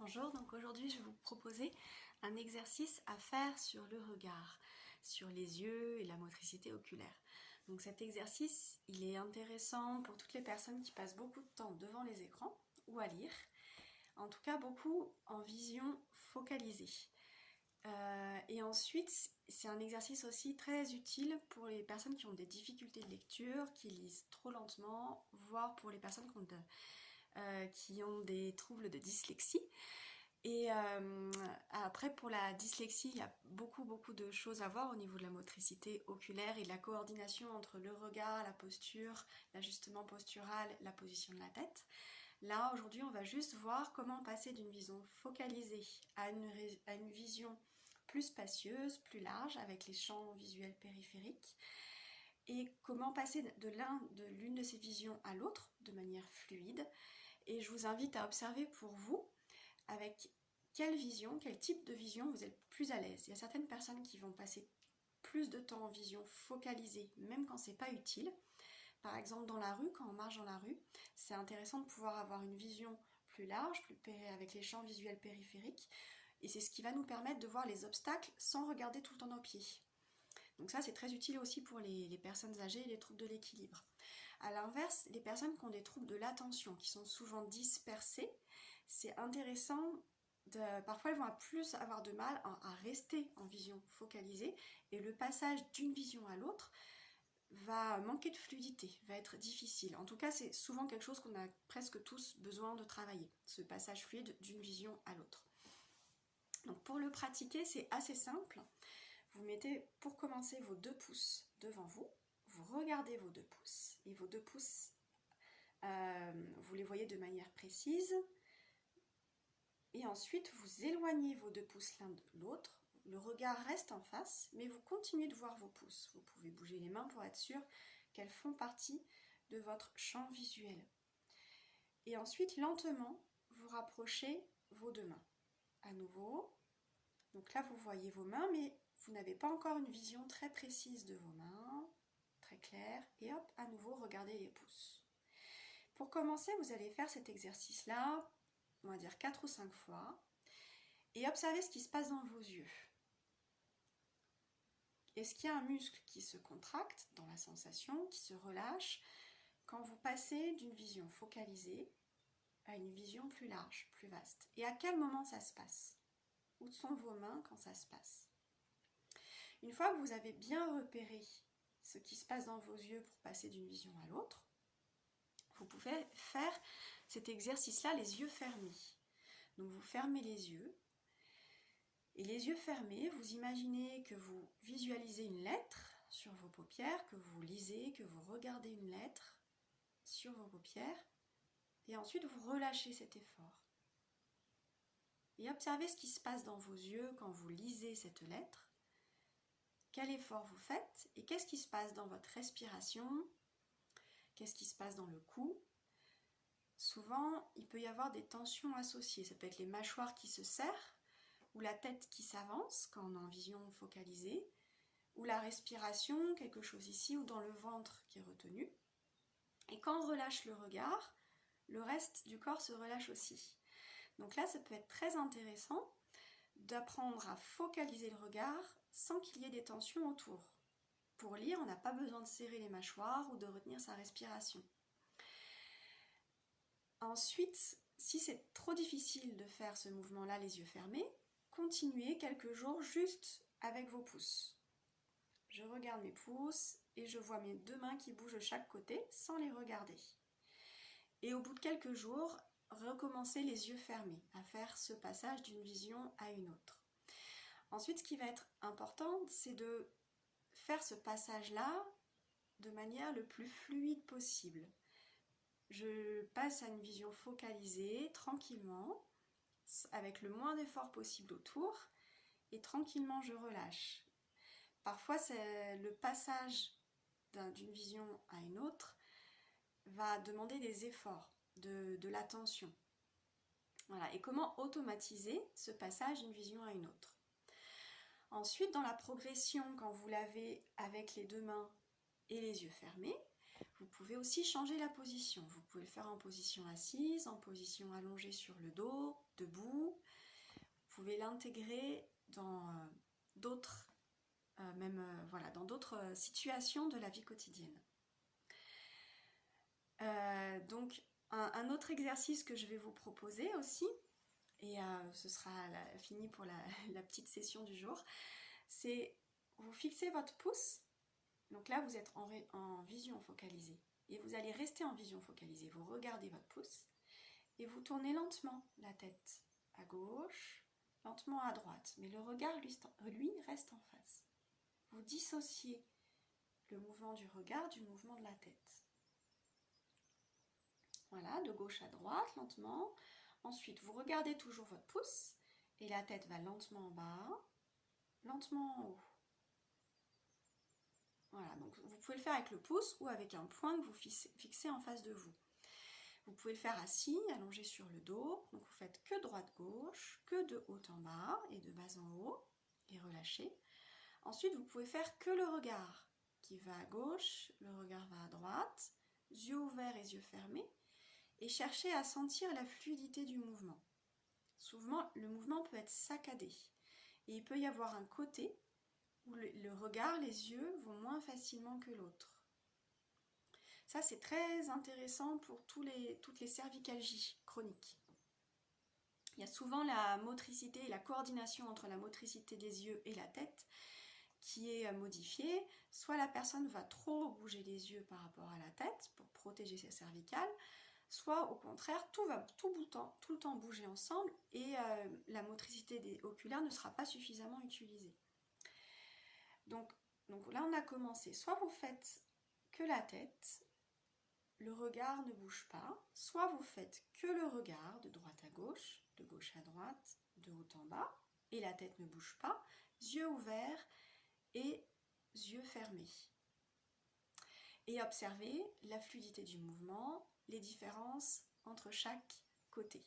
Bonjour, donc aujourd'hui je vais vous proposer un exercice à faire sur le regard, sur les yeux et la motricité oculaire. Donc cet exercice, il est intéressant pour toutes les personnes qui passent beaucoup de temps devant les écrans ou à lire, en tout cas beaucoup en vision focalisée. Et ensuite, c'est un exercice aussi très utile pour les personnes qui ont des difficultés de lecture, qui lisent trop lentement, voire pour les personnes qui ont des troubles de dyslexie. Et après, pour la dyslexie, il y a beaucoup de choses à voir au niveau de la motricité oculaire et de la coordination entre le regard, la posture, l'ajustement postural, la position de la tête. Là, aujourd'hui, on va juste voir comment passer d'une vision focalisée à une vision plus spacieuse, plus large, avec les champs visuels périphériques, et comment passer de l'une de ces visions à l'autre de manière fluide. Et je vous invite à observer pour vous avec quelle vision, quel type de vision vous êtes plus à l'aise. Il y a certaines personnes qui vont passer plus de temps en vision focalisée, même quand c'est pas utile. Par exemple, dans la rue, quand on marche dans la rue, c'est intéressant de pouvoir avoir une vision plus large, avec les champs visuels périphériques, et c'est ce qui va nous permettre de voir les obstacles sans regarder tout le temps nos pieds. Donc ça, c'est très utile aussi pour les personnes âgées et les troubles de l'équilibre. A l'inverse, les personnes qui ont des troubles de l'attention, qui sont souvent dispersées, c'est intéressant. Parfois, elles vont plus avoir de mal à rester en vision focalisée, et le passage d'une vision à l'autre va manquer de fluidité, va être difficile. En tout cas, c'est souvent quelque chose qu'on a presque tous besoin de travailler, ce passage fluide d'une vision à l'autre. Donc pour le pratiquer, c'est assez simple. Vous mettez pour commencer vos 2 pouces devant vous, vous regardez vos 2 pouces, et vos 2 pouces, vous les voyez de manière précise, et ensuite vous éloignez vos 2 pouces l'un de l'autre, le regard reste en face, mais vous continuez de voir vos pouces. Vous pouvez bouger les mains pour être sûr qu'elles font partie de votre champ visuel. Et ensuite, lentement, vous rapprochez vos 2 mains. À nouveau, donc là vous voyez vos mains, mais vous n'avez pas encore une vision très précise de vos mains, très claire, et hop, à nouveau, regardez les pouces. Pour commencer, vous allez faire cet exercice-là, on va dire 4 ou 5 fois, et observez ce qui se passe dans vos yeux. Est-ce qu'il y a un muscle qui se contracte dans la sensation, qui se relâche, quand vous passez d'une vision focalisée à une vision plus large, plus vaste? Et à quel moment ça se passe? Où sont vos mains quand ça se passe? Une fois que vous avez bien repéré ce qui se passe dans vos yeux pour passer d'une vision à l'autre, vous pouvez faire cet exercice-là les yeux fermés. Donc vous fermez les yeux, et les yeux fermés, vous imaginez que vous visualisez une lettre sur vos paupières, que vous lisez, que vous regardez une lettre sur vos paupières, et ensuite vous relâchez cet effort. Et observez ce qui se passe dans vos yeux quand vous lisez cette lettre. Quel effort vous faites et qu'est-ce qui se passe dans votre respiration? Qu'est-ce qui se passe dans le cou? Souvent, il peut y avoir des tensions associées. Ça peut être les mâchoires qui se serrent, ou la tête qui s'avance quand on est en vision focalisée, ou la respiration, quelque chose ici, ou dans le ventre qui est retenu. Et quand on relâche le regard, le reste du corps se relâche aussi. Donc là, ça peut être très intéressant d'apprendre à focaliser le regard sans qu'il y ait des tensions autour. Pour lire, on n'a pas besoin de serrer les mâchoires ou de retenir sa respiration. Ensuite, si c'est trop difficile de faire ce mouvement-là les yeux fermés, continuez quelques jours juste avec vos pouces. Je regarde mes pouces et je vois mes 2 mains qui bougent de chaque côté sans les regarder. Et au bout de quelques jours, recommencez les yeux fermés à faire ce passage d'une vision à une autre. Ensuite, ce qui va être important, c'est de faire ce passage-là de manière le plus fluide possible. Je passe à une vision focalisée, tranquillement, avec le moins d'efforts possible autour, et tranquillement je relâche. Parfois, le passage d'une vision à une autre va demander des efforts, de l'attention. Voilà. Et comment automatiser ce passage d'une vision à une autre? Ensuite, dans la progression, quand vous l'avez avec les 2 mains et les yeux fermés, Vous pouvez aussi changer la position. Vous pouvez le faire en position assise, en position allongée sur le dos, debout. Vous pouvez l'intégrer dans d'autres dans d'autres situations de la vie quotidienne. Donc un autre exercice que je vais vous proposer aussi, et ce sera fini pour la petite session du jour, c'est vous fixez votre pouce. Donc là vous êtes en vision focalisée et vous allez rester en vision focalisée. Vous regardez votre pouce et vous tournez lentement la tête à gauche, lentement à droite, mais le regard lui reste en face. Vous dissociez le mouvement du regard du mouvement de la tête. Voilà, de gauche à droite, lentement. Ensuite, vous regardez toujours votre pouce et la tête va lentement en bas, lentement en haut. Voilà, donc vous pouvez le faire avec le pouce ou avec un point que vous fixez en face de vous. Vous pouvez le faire assis, allongé sur le dos. Donc vous faites que droite-gauche, que de haut en bas et de bas en haut et relâchez. Ensuite, vous pouvez faire que le regard qui va à gauche, le regard va à droite, yeux ouverts et yeux fermés, et cherchez à sentir la fluidité du mouvement. Souvent, le mouvement peut être saccadé, et il peut y avoir un côté où le regard, les yeux vont moins facilement que l'autre. Ça, c'est très intéressant pour toutes les cervicalgies chroniques. Il y a souvent la motricité et la coordination entre la motricité des yeux et la tête qui est modifiée. Soit la personne va trop bouger les yeux par rapport à la tête pour protéger ses cervicales, soit au contraire, tout va tout le temps bouger ensemble et la motricité oculaire ne sera pas suffisamment utilisée. Donc là, on a commencé. Soit vous faites que la tête, le regard ne bouge pas, soit vous faites que le regard de droite à gauche, de gauche à droite, de haut en bas, et la tête ne bouge pas, yeux ouverts et yeux fermés. Et observez la fluidité du mouvement, les différences entre chaque côté.